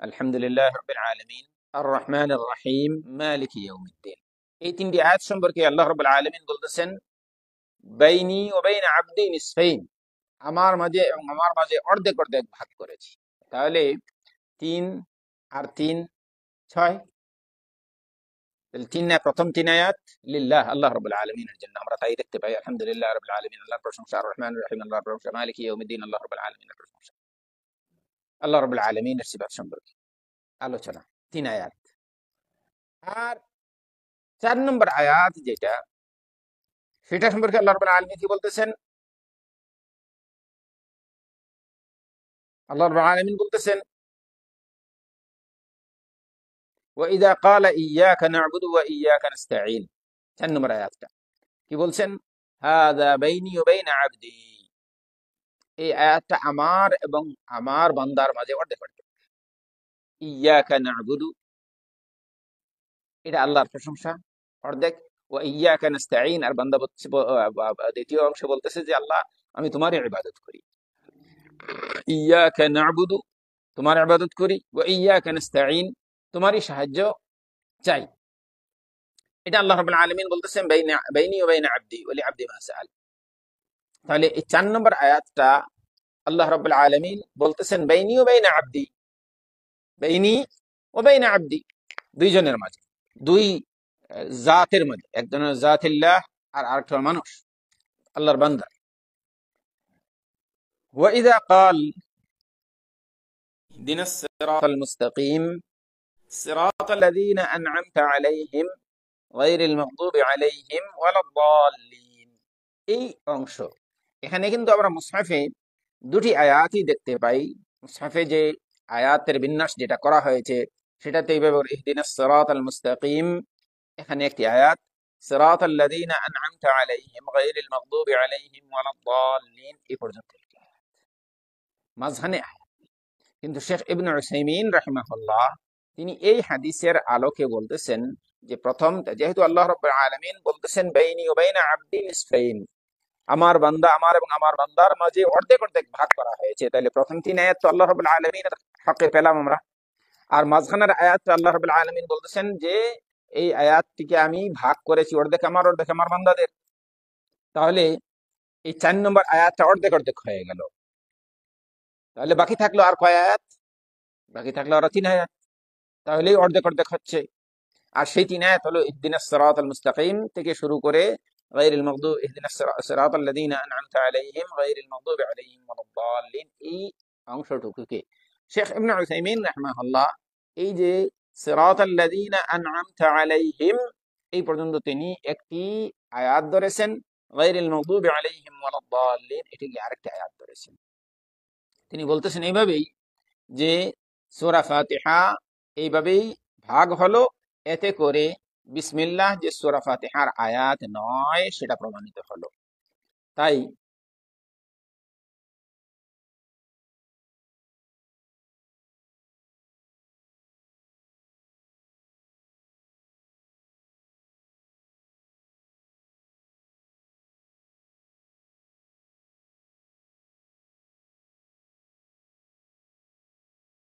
আলহামদুলিল্লাহ রাব্বিল আলামিন আর রহমানির রহিম মালিকি ইয়াউমিদ্দিন। এই তিনটি আয়াত সম্পর্কে আল্লাহ রাব্বুল আলামিন বলতেছেন, বাইনি ওয়া বাইনা আবদি নিসফাইন, আমার মাঝে এবং আমার মাঝে অর্ধেক অর্ধেক ভাগ করেছি। তাহলে 3 আর 3 6, তাহলে প্রথম 3 আয়াত লিল্লাহ, আল্লাহ রাব্বুল আলামিনের জন্য। আমরা তাই দেখতে পাই। আলহামদুলিল্লাহ রাব্বিল আলামিন, আল্লাহর প্রশংসা। আর রহমানির রহিম, আল্লাহর প্রশংসা। মালিকি ইয়াউমিদ্দিন, আল্লাহ রাব্বুল আলামিনের প্রশংসা। আল্লাহ রাব্বুল আলামিনের সিফাত সম্পর্কে আলোচনা 3 আয়াত। আর 4 নম্বর আয়াত যেটা, সেটা সম্পর্কে আল্লাহ রাব্বুল আলামিন কি বলতেছেন? আল্লাহ রাব্বুল আলামিন বলতেছেন, ওয়া ইযা ক্বালা ইয়্যাকা না'বুদু ওয়া ইয়্যাকা নাস্তাঈন। 4 নম্বর আয়াতটা কি বলছেন? হাযা বাইনি ওয়া বাইনা আবদি। এই আয়াতটা আমার এবং আমার বান্দার মাঝে অর্ধেক অর্ধেক। ইয়্যাকা না'বুদু, এটা আল্লাহর প্রশংসা, অর্ধেক। ওয়া ইয়্যাকা নাস্তাঈন, আর বান্দা দ্বিতীয় অংশে বলতেছে যে আল্লাহ, আমি তোমারই ইবাদত করি। ইয়্যাকা না'বুদু, তোমার ইবাদত করি। ওয়া ইয়্যাকা নাস্তাঈন, তোমারই সাহায্য চাই। এটা আল্লাহ রাব্বুল আলামিন বলতেছেন বাইনি ওয়া বাইনা আবদি ওয়া লিআবদি মা সাআল। তাহলে এই 4 নম্বর আয়াতটা আল্লাহ রাব্বুল আলামিন বলতেছেন বাইনি ওয়া বাইনা আবদি, বাইনি ওয়া বাইনা আবদি, দুইজনের মাঝে, দুই জাতের মাঝে, একজনের জাতিল্লাহ আর আরেকটা মানুষ, আল্লাহর বান্দা। ওয়া ইযা ক্বাল ইহদিনাস সিরাতাল মুস্তাকিম সিরাতাল্লাযীনা আন'আমতা আলাইহিম গায়রিল মাগদুবি আলাইহিম ওয়ালাদ-দাল্লিন। এই অংশ, এখানে কিন্তু আমরা মুসহাফে দুটি আয়াতই দেখতে পাই। মুসহাফে যে আয়াতের বিন্যাস যেটা করা হয়েছে সেটাতে এইভাবে ইহদিনাস সিরাতাল মুস্তাকিম, এখানে একটি আয়াত, সিরাতাল্লাযীনা আন'আমতা আলাইহিম গায়রিল মাগদুবি আলাইহিম ওয়ালাদ-দাল্লিন, এই পর্যন্ত একটি আয়াত, মাঝখানে আয়াত। কিন্তু শেখ ইবনে উসাইমিন রাহিমাহুল্লাহ তিনি এই হাদিসের আলোকে বলতেছেন যে প্রথম, যেহেতু আল্লাহ রাব্বুল আলামিন বলতেছেন বাইনি ওয়া বাইনা আবদি নিসফাইন, আমার বান্দা, আমার এবং আমার বান্দার মাঝে অর্ধেক অর্ধেক ভাগ করা হয়েছে, তাহলে প্রথম 3 আয়াত তো আল্লাহ রাব্বুল আলামিনের হকে পেলাম আমরা। আর মাঝখানের আয়াতটা আল্লাহ রাব্বুল আলামিন বলতেছেন যে এই আয়াতটিকে আমি ভাগ করেছি অর্ধেক আমার, অর্ধেক আমার বান্দাদের। তাহলে এই 4 নম্বর আয়াতটা অর্ধেক অর্ধেক হয়ে গেল। তাহলে বাকি থাকলো আর কয় আয়াত? বাকি থাকলো আরো 3 আয়াত, তাহলেই অর্ধেক অর্ধেক হচ্ছে। আর সেই 3 আয়াত হলো ইহদিনাস সিরাতাল মুস্তাকিম থেকে শুরু করে গায়রিল মাগদুব, ইহদিনাস সিরাতাল্লাযীনা আন'আমতা আলাইহিম গায়রিল মাগদুবি আলাইহিম ওয়ালাদ-দাল্লিন, এই অংশটুকুকে শেখ ইবনে উসাইমিন রাহিমাহুল্লাহ এই যে সিরাতাল্লাযীনা আন'আমতা আলাইহিম এই পর্যন্ত তিনি একটি আয়াত ধরেছেন, গায়রিল মাগদুবি আলাইহিম ওয়ালাদ-দাল্লিন এটিকে আরেকটি আয়াত ধরেছেন। তিনি বলতেছেন এইভাবেই যে সূরা ফাতিহা এইভাবেই ভাগ হলো, এতে করে বিসমিল্লাহ যে সূরা ফাতিহার আয়াত নয় সেটা প্রমাণিত হলো। তাই